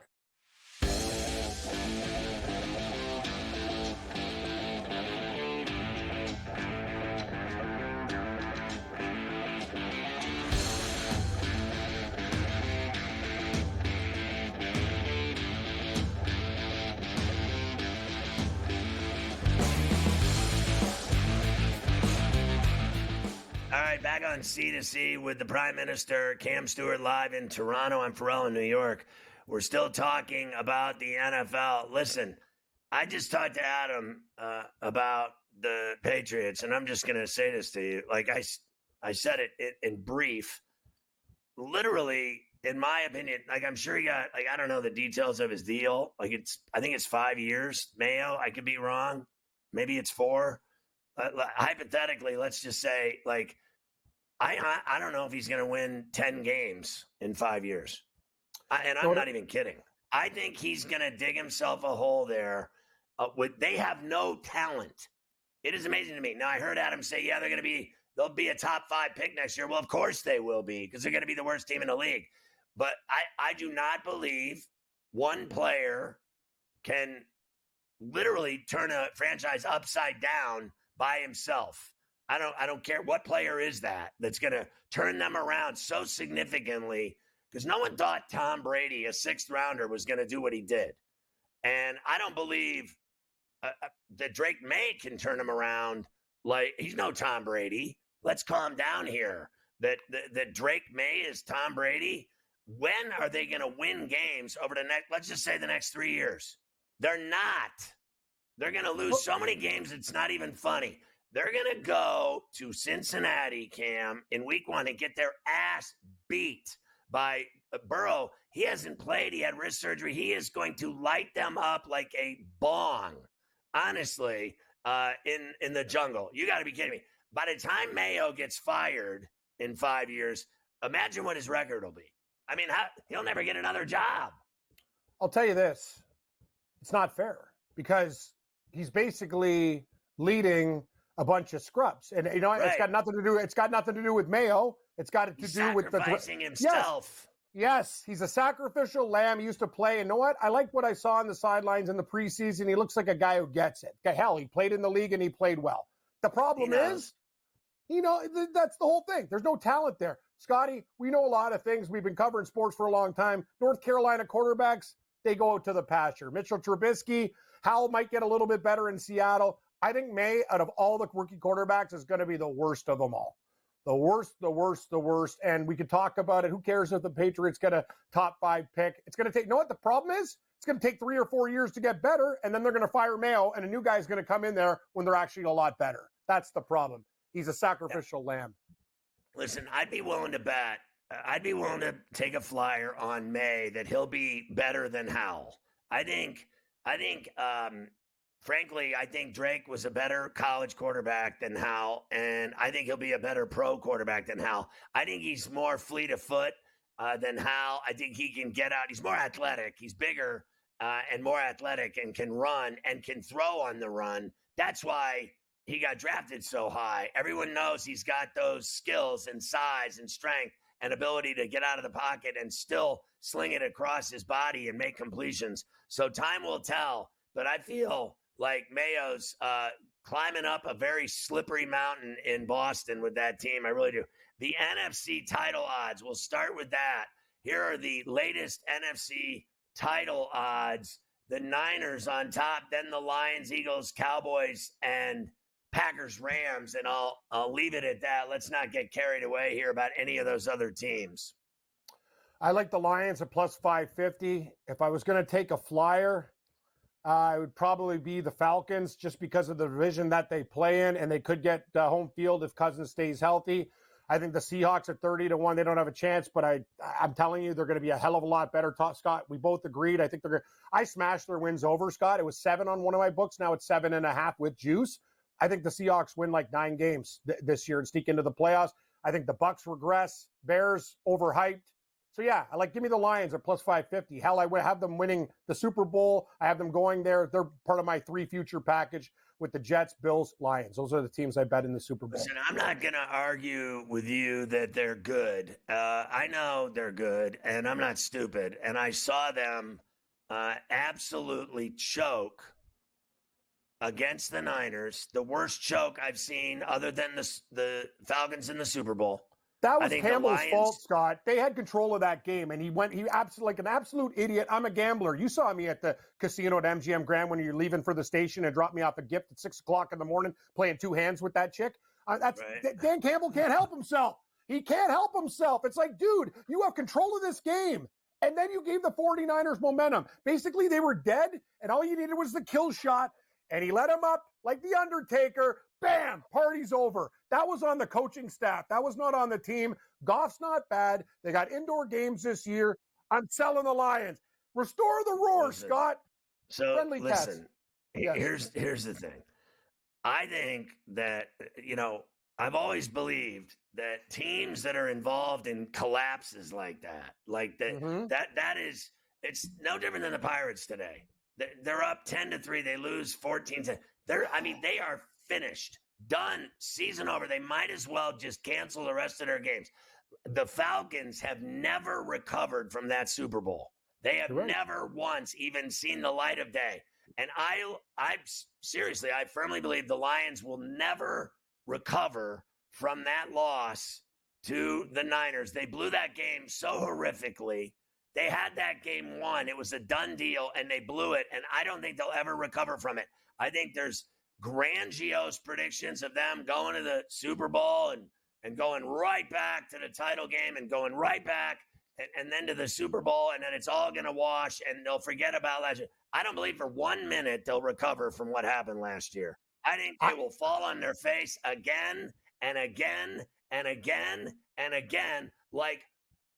All right, back on C2C with the Prime Minister, Cam Stewart, live in Toronto. I'm Ferrall in New York. We're still talking about the NFL. Listen, I just talked to Adam about the Patriots, and I'm just going to say this to you. Like I said it in brief. Literally, in my opinion, like I'm sure he got, like I don't know the details of his deal. Like I think it's 5 years. Mayo, I could be wrong. Maybe it's 4. Hypothetically, let's just say, like, I don't know if he's going to win 10 games in 5 years. And I'm not even kidding. I think he's going to dig himself a hole there. They have no talent. It is amazing to me. Now, I heard Adam say, yeah, they'll be a top 5 pick next year. Well, of course they will be, because they're going to be the worst team in the league. But I do not believe one player can literally turn a franchise upside down by himself. I don't care what player is that's going to turn them around so significantly, because no one thought Tom Brady, a 6th rounder, was going to do what he did. And I don't believe that Drake May can turn him around. Like, he's no Tom Brady. Let's calm down here. That Drake May is Tom Brady. When are they going to win games over the next, let's just say the next 3 years? They're not. They're going to lose so many games, it's not even funny. They're going to go to Cincinnati, Cam, in week 1 and get their ass beat by Burrow. He hasn't played. He had wrist surgery. He is going to light them up like a bong, honestly, in the jungle. You got to be kidding me. By the time Mayo gets fired in 5 years, imagine what his record will be. I mean, he'll never get another job. I'll tell you this. It's not fair, because he's basically leading a bunch of scrubs. And, you know, Right. It's got nothing to do with Mayo. It's got to He's do with sacrificing himself. Yes, he's a sacrificial lamb. He used to play, and you know what? I like what I saw on the sidelines in the preseason. He looks like a guy who gets it. Hell, he played in the league and he played well. The problem is, that's the whole thing. There's no talent there. Scotty, we know a lot of things. We've been covering sports for a long time. North Carolina quarterbacks, they go out to the pasture. Mitchell Trubisky, Howell might get a little bit better in Seattle. I think May, out of all the rookie quarterbacks, is going to be the worst of them all. The worst. And we could talk about it. Who cares if the Patriots get a top 5 pick? It's going to take, you know what the problem is? It's going to take 3 or 4 years to get better, and then they're going to fire Mayo, and a new guy's going to come in there when they're actually a lot better. That's the problem. He's a sacrificial lamb. Listen, I'd be willing to bet. I'd be willing to take a flyer on May that he'll be better than Howell. Frankly, I think Drake was a better college quarterback than Howell, and I think he'll be a better pro quarterback than Howell. I think he's more fleet of foot than Howell. I think he can get out. He's more athletic. He's bigger and more athletic and can run and can throw on the run. That's why he got drafted so high. Everyone knows he's got those skills and size and strength and ability to get out of the pocket and still sling it across his body and make completions. So time will tell, but I feel like Mayo's climbing up a very slippery mountain in Boston with that team. I really do. The NFC title odds, we'll start with that. Here are the latest NFC title odds. The Niners on top, then the Lions, Eagles, Cowboys, and Packers, Rams, and I'll leave it at that. Let's not get carried away here about any of those other teams. I like the Lions at plus 550. If I was going to take a flyer, it would probably be the Falcons just because of the division that they play in, and they could get home field if Cousins stays healthy. I think the Seahawks at 30-1, they don't have a chance, but I'm telling you, they're going to be a hell of a lot better. Scott, we both agreed. I think I smashed their wins over, Scott. It was 7 on one of my books. Now it's 7.5 with juice. I think the Seahawks win like 9 games this year and sneak into the playoffs. I think the Bucs regress. Bears overhyped. So, yeah, give me the Lions at plus 550. Hell, I have them winning the Super Bowl. I have them going there. They're part of my 3 future package with the Jets, Bills, Lions. Those are the teams I bet in the Super Bowl. Listen, I'm not going to argue with you that they're good. I know they're good, and I'm not stupid. And I saw them absolutely choke against the Niners, the worst choke I've seen other than the Falcons in the Super Bowl. That was Campbell's fault, Scott. They had control of that game, and he absolutely like an absolute idiot. I'm a gambler. You saw me at the casino at MGM Grand when you're leaving for the station and dropped me off a gift at 6 o'clock in the morning playing 2 hands with that chick. Dan Campbell can't help himself. He can't help himself. It's like, dude, you have control of this game. And then you gave the 49ers momentum. Basically, they were dead, and all you needed was the kill shot. And he let him up like the Undertaker. Bam, party's over. That was on the coaching staff. That was not on the team. Goff's not bad. They got indoor games this year. I'm selling the Lions. Restore the roar, Scott. So Friendly listen, yes. Here's the thing. I think that, I've always believed that teams that are involved in collapses like that, it's no different than the Pirates today. They're up 10-3. They lose 14-10. They are finished, done, season over. They might as well just cancel the rest of their games. The Falcons have never recovered from that Super Bowl. They have never once even seen the light of day. And I firmly believe the Lions will never recover from that loss to the Niners. They blew that game so horrifically. They had that game won. It was a done deal, and they blew it, and I don't think they'll ever recover from it. I think there's grandiose predictions of them going to the Super Bowl and going right back to the title game and going right back and then to the Super Bowl, and then it's all going to wash, and they'll forget about last year. I don't believe for 1 minute they'll recover from what happened last year. I think they will fall on their face again and again and again and again, like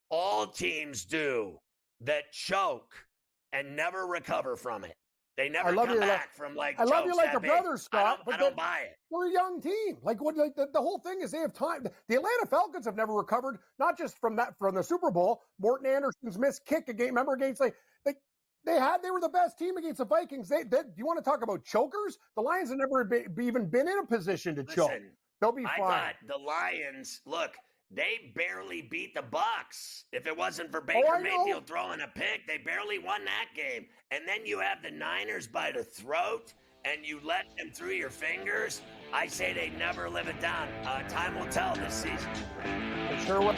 all teams do that choke and never recover from it. They never come back from I love you like a brother, Scott. I don't buy it. We're a young team. The whole thing is they have time. The Atlanta Falcons have never recovered, not just from the Super Bowl. Morton Anderson's missed kick against they were the best team against the Vikings. Do you want to talk about chokers? The Lions have never even been in a position to choke. They'll be fine. I thought the Lions, look, They barely beat the Bucks. If it wasn't for Baker Mayfield throwing a pick, they barely won that game. And then you have the Niners by the throat, and you let them through your fingers. I say they never live it down. Time will tell this season. It sure will.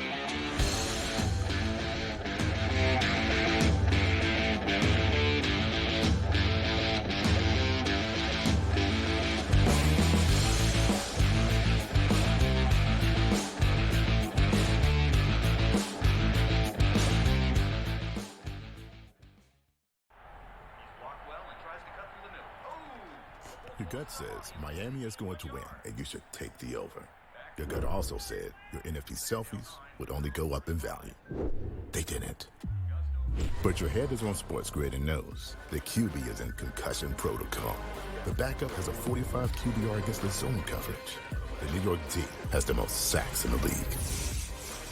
Your gut says Miami is going to win, and you should take the over. Your gut also said your NFC selfies would only go up in value. They didn't. But your head is on SportsGrid and knows the QB is in concussion protocol. The backup has a 45 QBR against the zone coverage. The New York D has the most sacks in the league.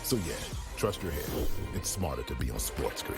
So yeah, trust your head. It's smarter to be on SportsGrid.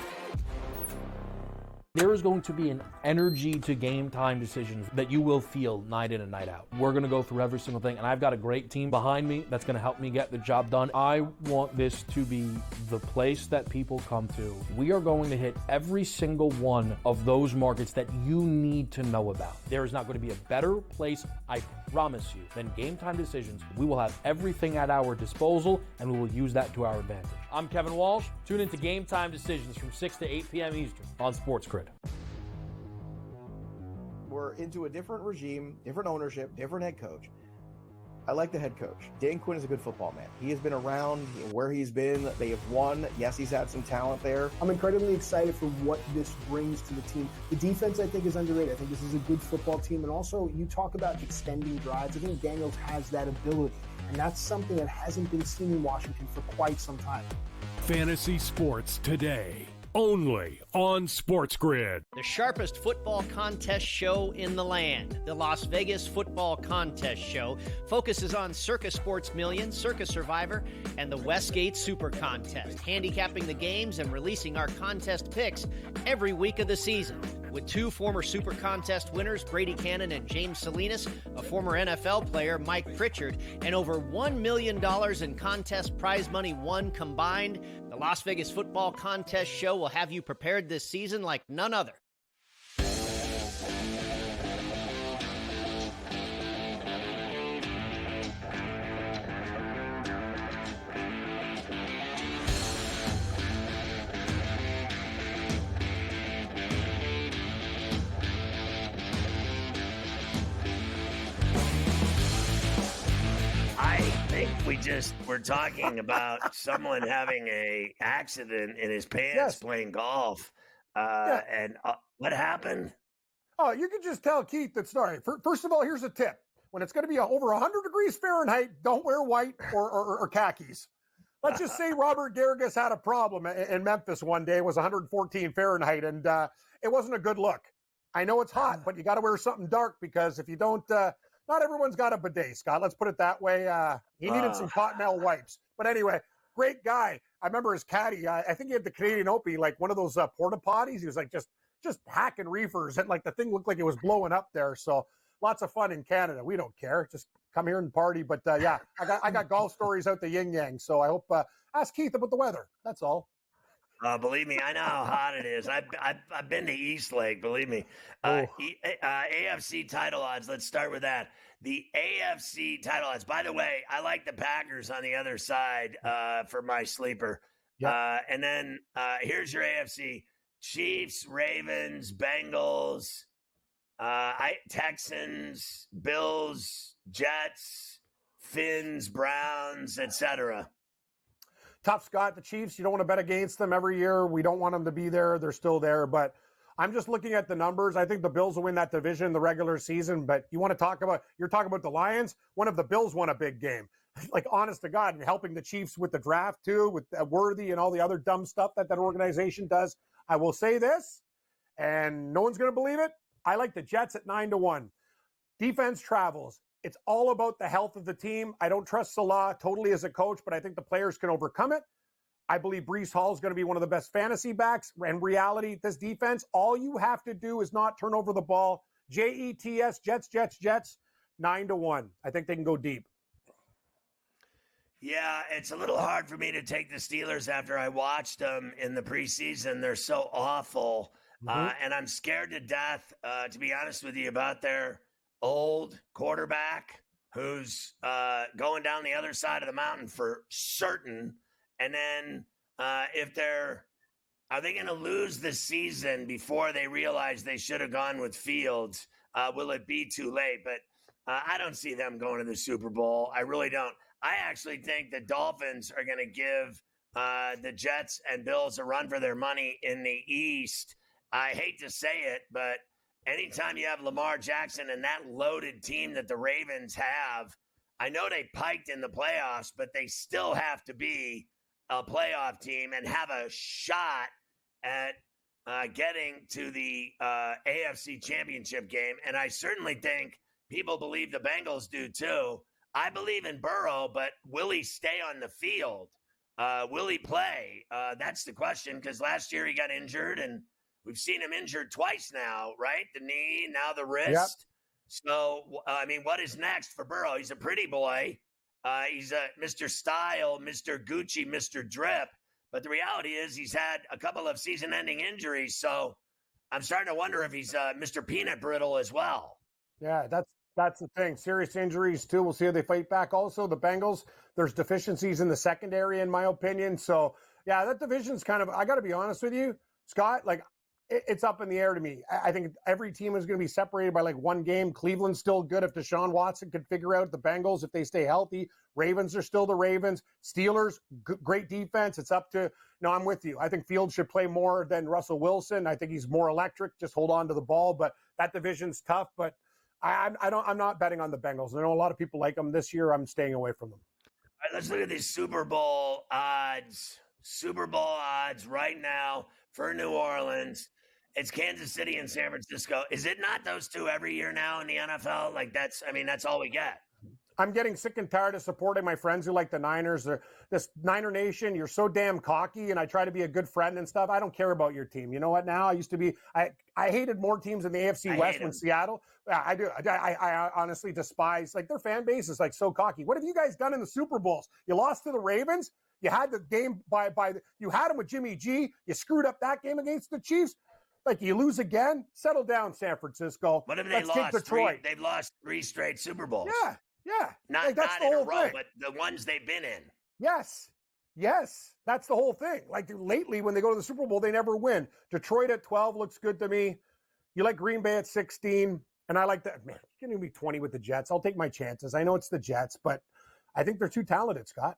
There is going to be an energy to game time decisions that you will feel night in and night out. We're going to go through every single thing, and I've got a great team behind me that's going to help me get the job done. I want this to be the place that people come to. We are going to hit every single one of those markets that you need to know about. There is not going to be a better place, I promise you, than Game Time Decisions. We will have everything at our disposal, and we will use that to our advantage. I'm Kevin Walsh. Tune into Game Time Decisions from 6 to 8 p.m. Eastern on SportsGrid. We're into a different regime, different ownership, different head coach. I like the head coach. Dan Quinn is a good football man. He has been around where he's been. They have won. Yes, he's had some talent there. I'm incredibly excited for what this brings to the team. The defense, I think, is underrated. I think this is a good football team. And also, you talk about extending drives. I think Daniels has that ability. And that's something that hasn't been seen in Washington for quite some time. Fantasy Sports Today, only on SportsGrid. The sharpest football contest show in the land, the Las Vegas Football Contest Show, focuses on Circa Sports Million, Circa Survivor, and the Westgate Super Contest, handicapping the games and releasing our contest picks every week of the season. With two former Super Contest winners, Brady Cannon and James Salinas, a former NFL player, Mike Pritchard, and over $1 million in contest prize money won combined, the Las Vegas Football Contest Show will have you prepared this season like none other. We're talking about someone having a accident in his pants playing golf. And what happened? Oh, you can just tell Keith that story. First of all, here's a tip. When it's going to be over 100 degrees Fahrenheit, don't wear white or khakis. Let's just say Robert Garrigus had a problem in Memphis one day. It was 114 Fahrenheit, and it wasn't a good look. I know it's hot, but you got to wear something dark because if you don't, not everyone's got a bidet, Scott. Let's put it that way. He needed some Cottonelle wipes. But anyway, great guy. I remember his caddy. I think he had the Canadian Open, like one of those porta potties. He was like just hacking reefers, and like the thing looked like it was blowing up there. So lots of fun in Canada. We don't care. Just come here and party. But yeah, I got golf stories out the yin yang. So I hope ask Keith about the weather. That's all. Believe me, I know how hot it is. I've been to East Lake. Believe me. AFC title odds. Let's start with that. The AFC title odds. By the way, I like the Packers on the other side for my sleeper. Yep. And then here's your AFC: Chiefs, Ravens, Bengals, Texans, Bills, Jets, Finns, Browns, etc. Tough, Scott. The Chiefs, you don't want to bet against them every year. We don't want them to be there. They're still there. But I'm just looking at the numbers. I think the Bills will win that division in the regular season. But you're talking about the Lions. One of the Bills won a big game. Like, honest to God, and helping the Chiefs with the draft, too, with Worthy and all the other dumb stuff that organization does. I will say this, and no one's going to believe it. I like the Jets at 9-1. Defense travels. It's all about the health of the team. I don't trust Salah totally as a coach, but I think the players can overcome it. I believe Breece Hall is going to be one of the best fantasy backs. In reality, this defense, all you have to do is not turn over the ball. Jets, Jets, 9-1. I think they can go deep. Yeah, it's a little hard for me to take the Steelers after I watched them in the preseason. They're so awful. And I'm scared to death, to be honest with you, about their old quarterback who's going down the other side of the mountain for certain. And then are they going to lose the season before they realize they should have gone with Fields? Will it be too late? But I don't see them going to the Super Bowl. I really don't. I actually think the Dolphins are going to give the Jets and Bills a run for their money in the East. I hate to say it, but anytime you have Lamar Jackson and that loaded team that the Ravens have, I know they piked in the playoffs, but they still have to be a playoff team and have a shot at getting to the AFC Championship game. And I certainly think people believe the Bengals do too. I believe in Burrow, but will he stay on the field? Will he play? That's the question, because last year he got injured, and we've seen him injured twice now, right? The knee, now the wrist. Yep. So, I mean, what is next for Burrow? He's a pretty boy. He's a Mr. Style, Mr. Gucci, Mr. Drip. But the reality is he's had a couple of season-ending injuries, so I'm starting to wonder if he's Mr. Peanut Brittle as well. Yeah, that's the thing. Serious injuries, too. We'll see how they fight back. Also, the Bengals, there's deficiencies in the secondary, in my opinion. So, yeah, that division's kind of, I got to be honest with you, Scott, like, it's up in the air to me. I think every team is going to be separated by like one game. Cleveland's still good if Deshaun Watson could figure out the Bengals if they stay healthy. Ravens are still the Ravens. Steelers, great defense. It's up to, no, I'm with you. I think Fields should play more than Russell Wilson. I think he's more electric. Just hold on to the ball. But that division's tough. But I'm not betting on the Bengals. I know a lot of people like them this year. I'm staying away from them. All right, let's look at these Super Bowl odds. Super Bowl odds right now for New Orleans. It's Kansas City and San Francisco. Is it not those two every year now in the NFL? Like that's all we get. I'm getting sick and tired of supporting my friends who like the Niners. This Niner Nation, you're so damn cocky, and I try to be a good friend and stuff. I don't care about your team. You know what? Now I used to be. I hated more teams in the AFC West when Seattle. I do. I honestly despise like their fan base is like so cocky. What have you guys done in the Super Bowls? You lost to the Ravens. You had the game you had them with Jimmy G. You screwed up that game against the Chiefs. Like, you lose again? Settle down, San Francisco. What have they lost? Detroit. They've lost 3 straight Super Bowls. Yeah. Not in a row, but the ones they've been in. Yes. That's the whole thing. Like, lately, when they go to the Super Bowl, they never win. Detroit at 12 looks good to me. You like Green Bay at 16, and I like that. Man, you're going to be 20 with the Jets. I'll take my chances. I know it's the Jets, but I think they're too talented, Scott.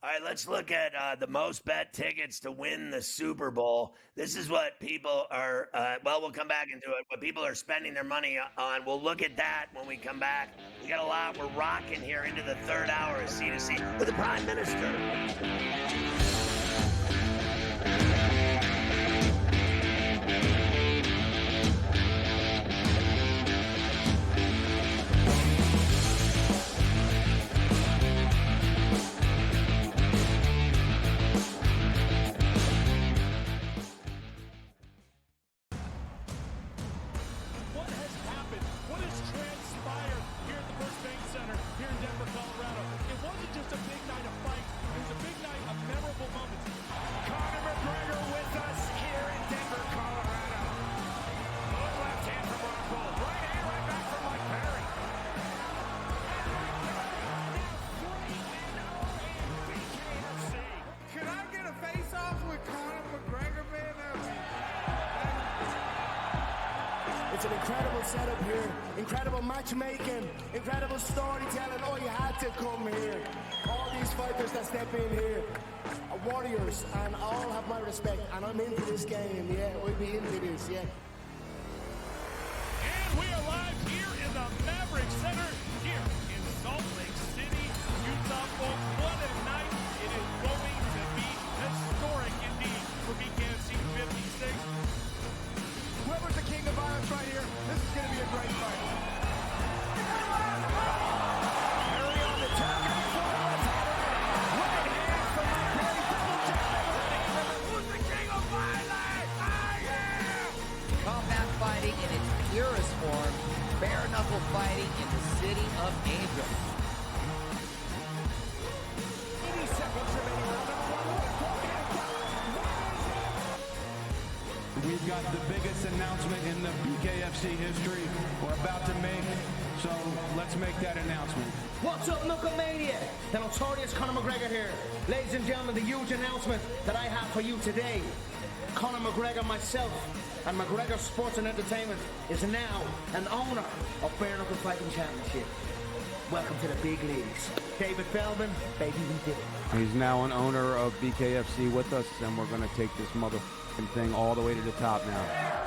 All right, let's look at the most bet tickets to win the Super Bowl. This is what people are, we'll come back into it, what people are spending their money on. We'll look at that when we come back. We got a lot. We're rocking here into the third hour of C2C with the Prime Minister. It's an incredible setup here, incredible matchmaking, incredible storytelling. Oh, you had to come here. All these fighters that step in here are warriors, and all have my respect. And I'm into this game, yeah. We'll be into this, yeah. And we are live here in the Maverick Center, here in Salt Lake City, Utah. Folks, what a night. It is going to be historic indeed for BKFC 56. Whoever's the king of violence right here, this is going to be a great fight. Harry on the top. Right hand from my Perry, double jab. Who's the king of violence? I am! Combat fighting in its purest form, bare knuckle fighting in the city of angels. We've got the biggest announcement in the BKFC history we're about to make, so let's make that announcement. What's up, Knucklemania? The notorious Conor McGregor here. Ladies and gentlemen, the huge announcement that I have for you today. Conor McGregor, myself, and McGregor Sports and Entertainment is now an owner of Bare Knuckle Fighting Championship. Welcome to the big leagues. David Feldman, baby, we did it. He's now an owner of BKFC with us, and we're going to take this motherfucking thing all the way to the top now.